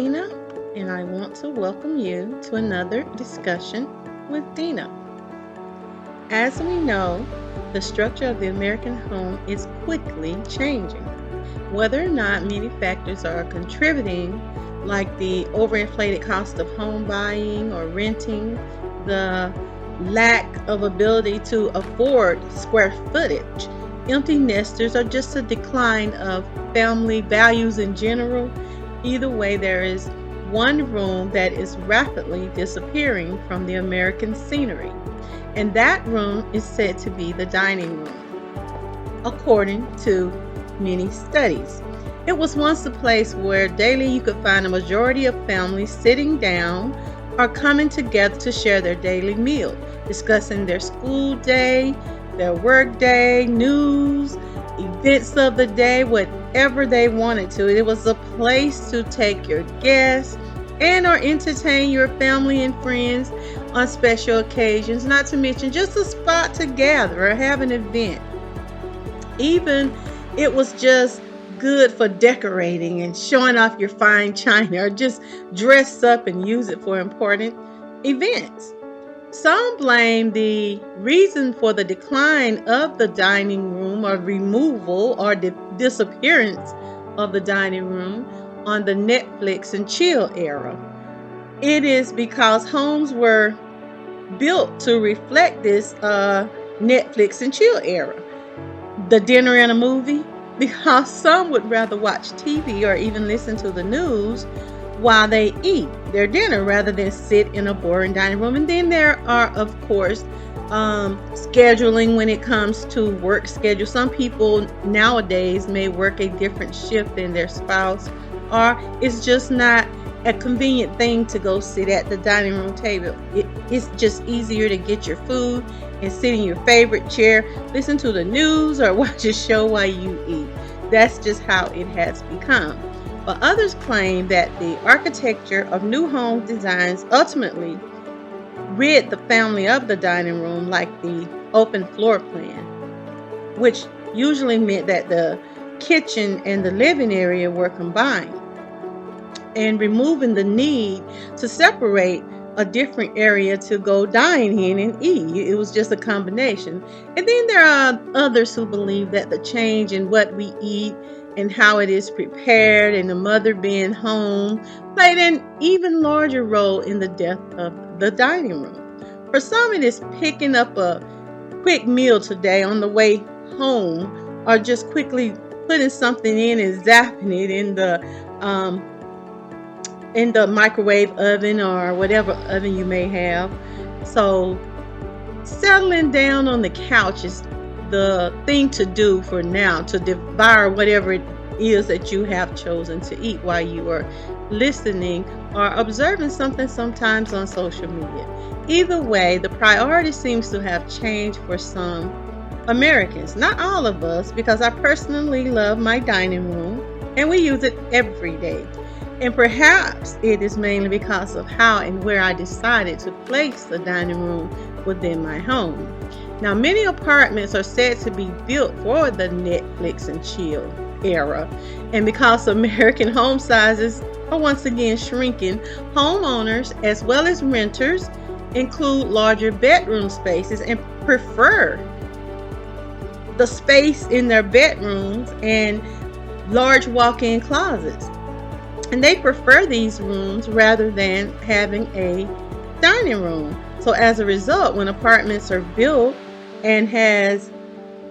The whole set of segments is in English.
Dena, and I want to welcome you to another discussion with Dena. As we know, the structure of the American home is quickly changing. Whether or not many factors are contributing, like the overinflated cost of home buying or renting, the lack of ability to afford square footage, empty nesters, or just a decline of family values in general, either way, there is one room that is rapidly disappearing from the American scenery, and that room is said to be the dining room, according to many studies. It was once a place where daily you could find a majority of families sitting down or coming together to share their daily meal, discussing their school day, their work day, news, events of the day, whatever they wanted to. It was a place to take your guests and or entertain your family and friends on special occasions, not to mention just a spot to gather or have an event. Even it was just good for decorating and showing off your fine china, or just dress up and use it for important events. Some blame the reason for the decline of the dining room or removal or disappearance of the dining room on the Netflix and chill era. It is because homes were built to reflect this Netflix and chill era. The dinner and a movie, because some would rather watch TV or even listen to the news while they eat their dinner rather than sit in a boring dining room. And then there are, of course, scheduling when it comes to work schedule. Some people nowadays may work a different shift than their spouse, or it's just not a convenient thing to go sit at the dining room table. It's just easier to get your food and sit in your favorite chair, listen to the news, or watch a show while you eat. That's just how it has become. But others claim that the architecture of new home designs ultimately rid the family of the dining room, like the open floor plan, which usually meant that the kitchen and the living area were combined, and removing the need to separate a different area to go dine in and eat. It was just a combination. And then there are others who believe that the change in what we eat and how it is prepared and the mother being home played an even larger role in the death of the dining room. For some, it is picking up a quick meal today on the way home, or just quickly putting something in and zapping it in the microwave oven or whatever oven you may have. So settling down on the couch is the thing to do for now, to devour whatever it is that you have chosen to eat while you are listening or observing something sometimes on social media. Either way, the priority seems to have changed for some Americans. Not all of us, because I personally love my dining room and we use it every day. And perhaps it is mainly because of how and where I decided to place the dining room within my home. Now, many apartments are said to be built for the Netflix and chill era. And because American home sizes are once again shrinking, homeowners as well as renters include larger bedroom spaces and prefer the space in their bedrooms and large walk-in closets. And they prefer these rooms rather than having a dining room. So as a result, when apartments are built and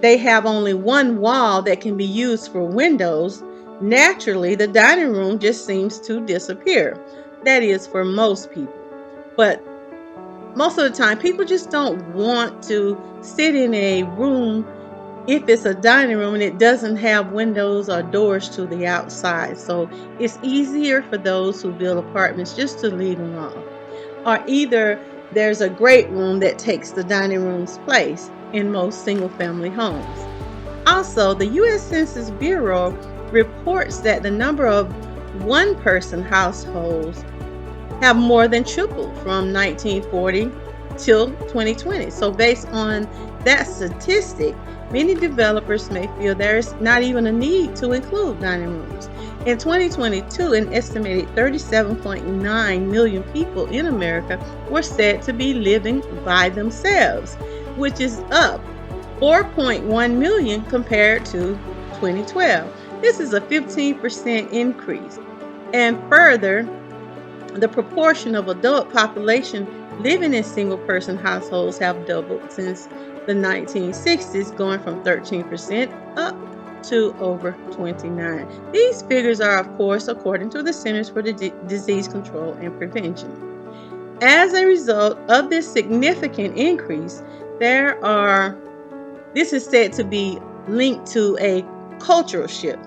they have only one wall that can be used for windows, naturally the dining room just seems to disappear. That is for most people. But most of the time, people just don't want to sit in a room if it's a dining room and it doesn't have windows or doors to the outside. So it's easier for those who build apartments just to leave them off. Or either there's a great room that takes the dining room's place in most single-family homes. Also, the U.S. Census Bureau reports that the number of one-person households have more than tripled from 1940 till 2020. So based on that statistic, many developers may feel there is not even a need to include dining rooms. In 2022, an estimated 37.9 million people in America were said to be living by themselves, which is up 4.1 million compared to 2012. This is a 15% increase. And further, the proportion of adult population living in single-person households have doubled since the 1960s, going from 13% up to over 29. These figures are, of course, according to the Centers for Disease Control and Prevention. As a result of this significant increase, this is said to be linked to a cultural shift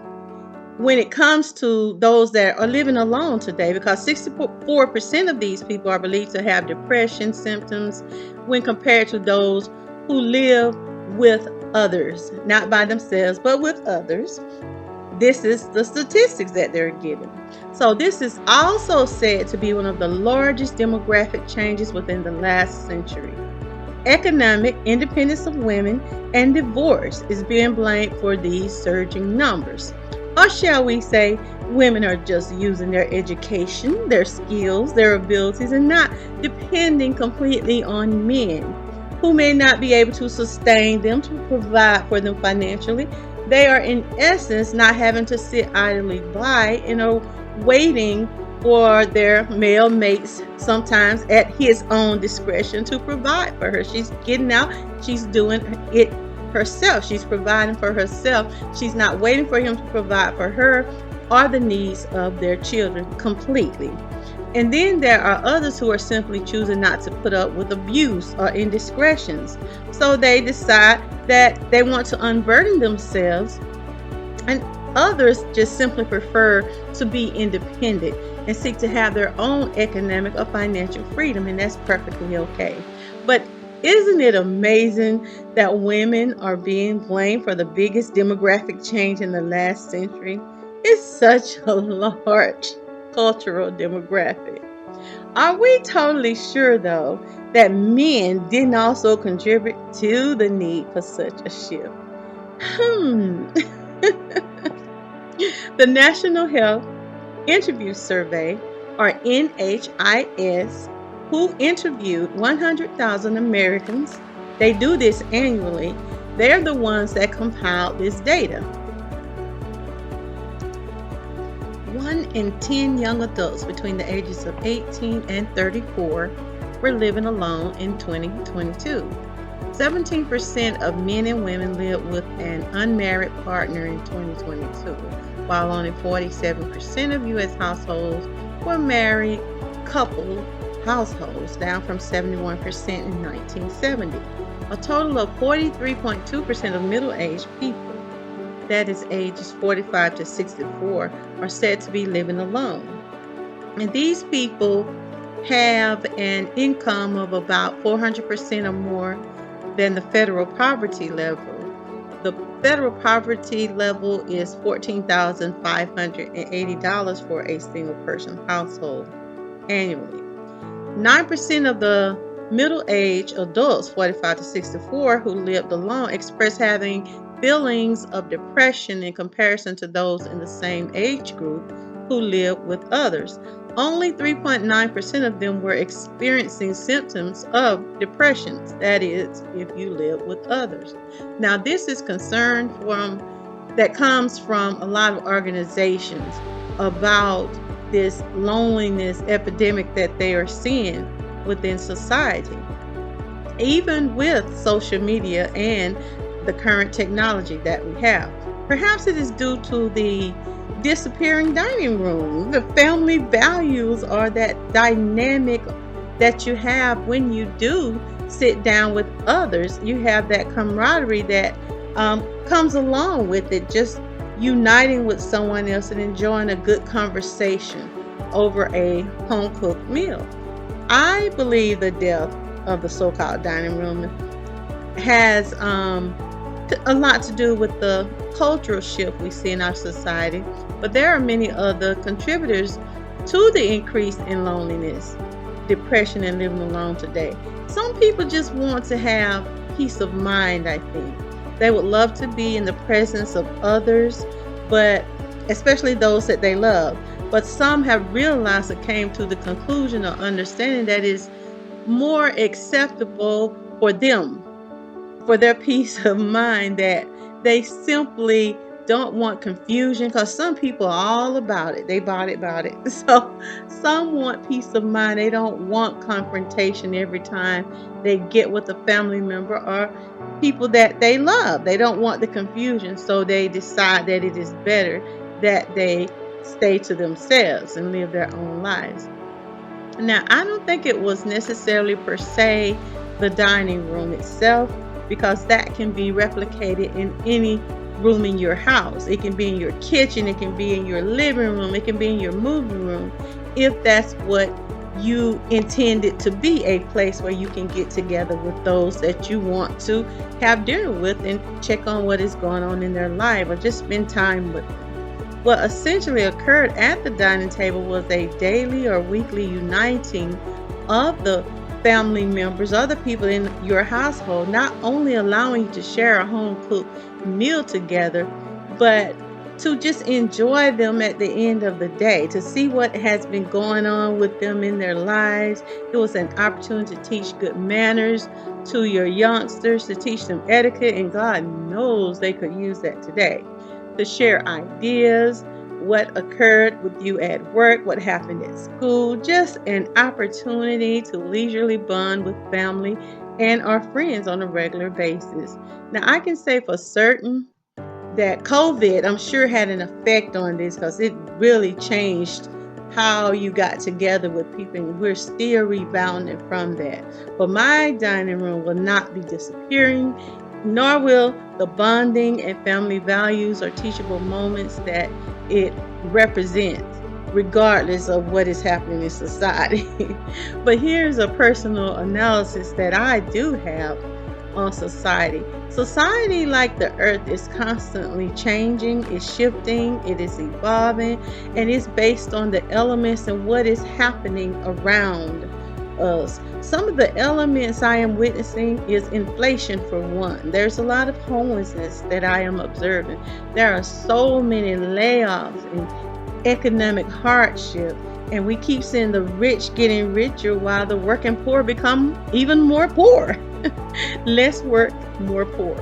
when it comes to those that are living alone today, because 64% of these people are believed to have depression symptoms when compared to those who live with others, not by themselves, but with others. This is the statistics that they're given. So this is also said to be one of the largest demographic changes within the last century. Economic independence of women and divorce is being blamed for these surging numbers. Or shall we say, women are just using their education, their skills, their abilities, and not depending completely on men who may not be able to sustain them, to provide for them financially. They are, in essence, not having to sit idly by and are waiting for their male mates, sometimes at his own discretion, to provide for her. She's getting out, she's doing it herself. She's providing for herself. She's not waiting for him to provide for her or the needs of their children completely. And then there are others who are simply choosing not to put up with abuse or indiscretions. So they decide that they want to unburden themselves, and others just simply prefer to be independent and seek to have their own economic or financial freedom, and that's perfectly okay. But isn't it amazing that women are being blamed for the biggest demographic change in the last century? It's such a large cultural demographic. Are we totally sure, though, that men didn't also contribute to the need for such a shift? The National Health Interview Survey, or NHIS, who interviewed 100,000 Americans. They do this annually. They're the ones that compiled this data. 1 in 10 young adults between the ages of 18 and 34 were living alone in 2022. 17% of men and women lived with an unmarried partner in 2022, while only 47% of U.S. households were married couple households, down from 71% in 1970. A total of 43.2% of middle-aged people, that is ages 45 to 64, are said to be living alone. And these people have an income of about 400% or more than the federal poverty level. The federal poverty level is $14,580 for a single person household annually. 9% of the middle-aged adults, 45 to 64, who lived alone expressed having feelings of depression in comparison to those in the same age group who lived with others. Only 3.9% of them were experiencing symptoms of depression, that is, if you live with others. Now, this is concern that comes from a lot of organizations about this loneliness epidemic that they are seeing within society. Even with social media and the current technology that we have. Perhaps it is due to the disappearing dining room. The family values are that dynamic that you have when you do sit down with others. You have that camaraderie that comes along with it, just uniting with someone else and enjoying a good conversation over a home-cooked meal. I believe the death of the so-called dining room has a lot to do with the cultural shift we see in our society, but there are many other contributors to the increase in loneliness, depression, and living alone today. Some people just want to have peace of mind, I think. They would love to be in the presence of others, but especially those that they love. But some have realized or came to the conclusion or understanding that it's more acceptable for them, for their peace of mind, that they simply don't want confusion, because some people are all about it. They about it. So some want peace of mind. They don't want confrontation every time they get with a family member or people that they love. They don't want the confusion. So they decide that it is better that they stay to themselves and live their own lives. Now, I don't think it was necessarily per se the dining room itself, because that can be replicated in any room in your house. It can be in your kitchen, it can be in your living room, it can be in your movie room, if that's what you intend it to be, a place where you can get together with those that you want to have dinner with and check on what is going on in their life, or just spend time with them. What essentially occurred at the dining table was a daily or weekly uniting of the family members, other people in your household, not only allowing you to share a home cooked meal together, but to just enjoy them at the end of the day, to see what has been going on with them in their lives. It was an opportunity to teach good manners to your youngsters, to teach them etiquette, and God knows they could use that today, to share ideas, what occurred with you at work, what happened at school, just an opportunity to leisurely bond with family and our friends on a regular basis. Now, I can say for certain that COVID, I'm sure, had an effect on this, because it really changed how you got together with people, and we're still rebounding from that. But my dining room will not be disappearing, nor will the bonding and family values or teachable moments that it represents, regardless of what is happening in society. But here's a personal analysis that I do have on society. Society, like the earth, is constantly changing, it's shifting, it is evolving, and it's based on the elements and what is happening around us. Some of the elements I am witnessing is inflation, for one. There's a lot of homelessness that I am observing. There are so many layoffs and economic hardship, and we keep seeing the rich getting richer while the working poor become even more poor. Less work, more poor.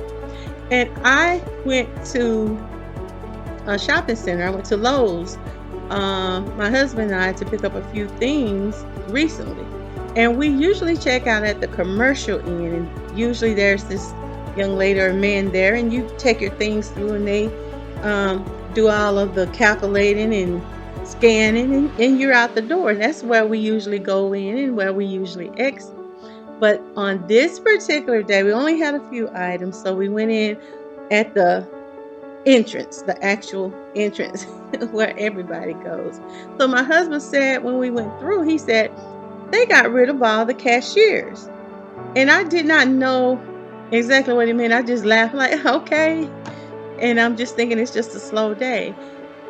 And I went to a shopping center. I went to Lowe's, my husband and I, to pick up a few things recently. And we usually check out at the commercial end. And usually there's this young lady or man there, and you take your things through, and they do all of the calculating and scanning, and you're out the door. And that's where we usually go in and where we usually exit. But on this particular day, we only had a few items, so we went in at the entrance, the actual entrance where everybody goes. So my husband said, when we went through, he said, they got rid of all the cashiers. And I did not know exactly what he meant. I just laughed like, okay. And I'm just thinking it's just a slow day.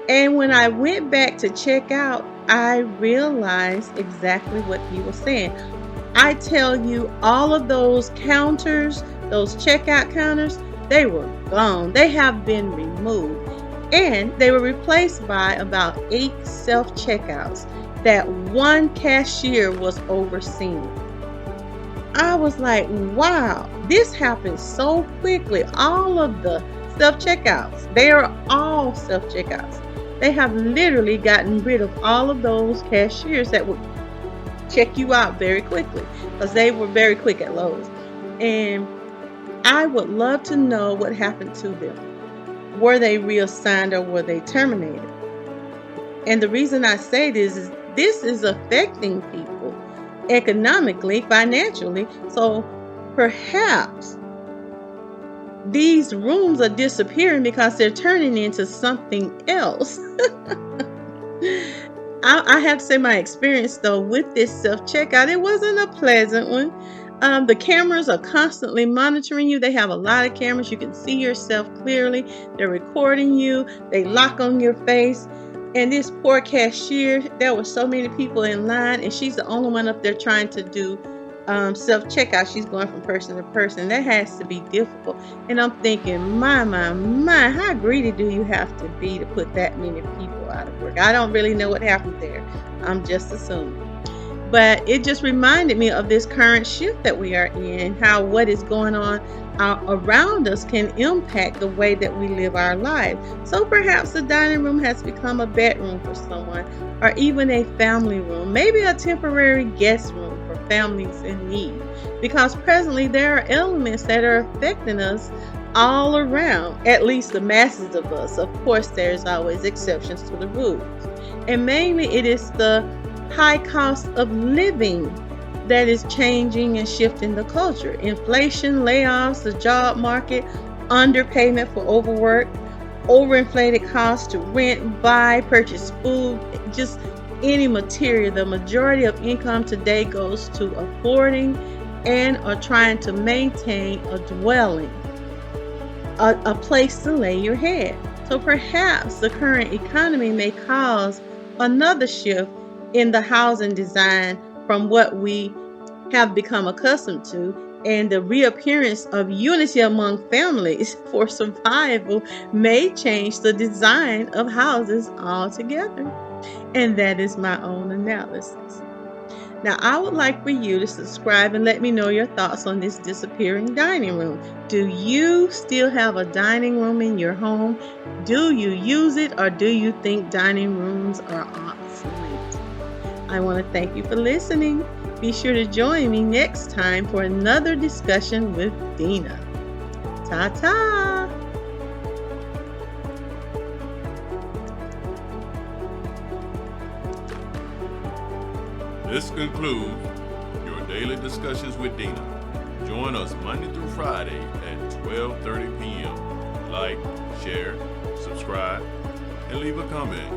And when I went back to check out, I realized exactly what he was saying. I tell you, all of those counters, those checkout counters, they were gone. They have been removed. And they were replaced by about 8 self-checkouts that one cashier was overseeing. I was like, wow, this happened so quickly. All of the self-checkouts, they are all self-checkouts. They have literally gotten rid of all of those cashiers that would check you out very quickly, because they were very quick at Lowe's. And I would love to know what happened to them. Were they reassigned or were they terminated? And the reason I say this is affecting people economically, financially. So perhaps these rooms are disappearing because they're turning into something else. I have to say, my experience though with this self-checkout, it wasn't a pleasant one. The cameras are constantly monitoring you. They have a lot of cameras. You can see yourself clearly. They're recording you. They lock on your face. And this poor cashier, there were so many people in line, and she's the only one up there trying to do self checkout. She's going from person to person. That has to be difficult. And I'm thinking, my, how greedy do you have to be to put that many people out of work? I don't really know what happened there. I'm just assuming. But it just reminded me of this current shift that we are in, how what is going on around us can impact the way that we live our lives. So perhaps the dining room has become a bedroom for someone, or even a family room, maybe a temporary guest room for families in need. Because presently there are elements that are affecting us all around, at least the masses of us. Of course, there's always exceptions to the rules. And mainly it is the high cost of living that is changing and shifting the culture. Inflation, layoffs, the job market, underpayment for overwork, overinflated costs to rent, buy, purchase food, just any material. The majority of income today goes to affording and or trying to maintain a dwelling, a place to lay your head. So perhaps the current economy may cause another shift in the housing design from what we have become accustomed to, and the reappearance of unity among families for survival may change the design of houses altogether. And that is my own analysis. Now, I would like for you to subscribe and let me know your thoughts on this disappearing dining room. Do you still have a dining room in your home? Do you use it, or do you think dining rooms are obsolete? I want to thank you for listening. Be sure to join me next time for another discussion with Dena. Ta-ta! This concludes your daily discussions with Dena. Join us Monday through Friday at 12:30 p.m. Like, share, subscribe, and leave a comment.